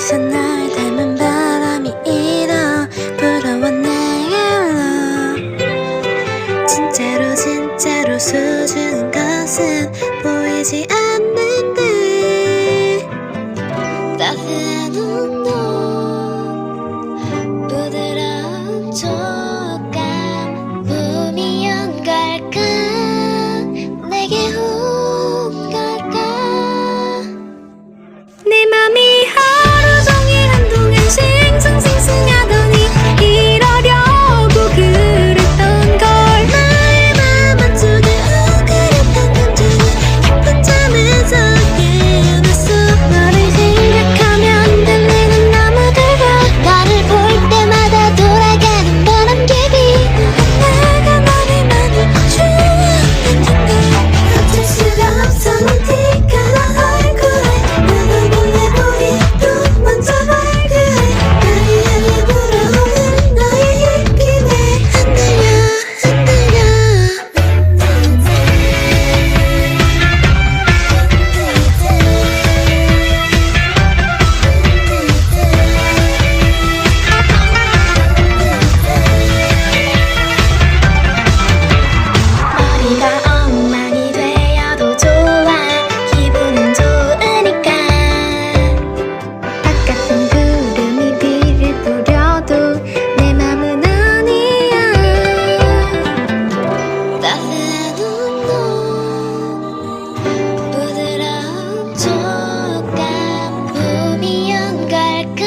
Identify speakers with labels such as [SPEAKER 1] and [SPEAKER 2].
[SPEAKER 1] 어디서 날 닮은 바람이 일어 불어와 내게로 진짜로 진짜로 소중한 것은 보이지 않는데 따스한 운동 부드러운 촉감 몸이 온 걸까 내게 온 걸까 내 맘이 하루 종일 한동안 싱숭생숭하더니 이러려고 그랬던 걸 나의 맘 한쪽에 웅크렸던 감정이 깊은 잠에서 깨어났어 너를 생각하면 들리는 나무들과 나를 볼 때마다 돌아가는 바람개비 내가 너를 많이 좋아했는데 어쩔 수가 없어 내 티가 나 얼굴에 나도 몰래 우리 또 먼저 발그해 나를 향해 불어오는 너의 입김에 흔들려 머리가 엉망이 되어도 좋아 기분은 좋으니까 바깥은 구름이 비를 뿌려도 내 맘은 아니야 따스한 운동 부드러운 촉감 봄이 온 걸까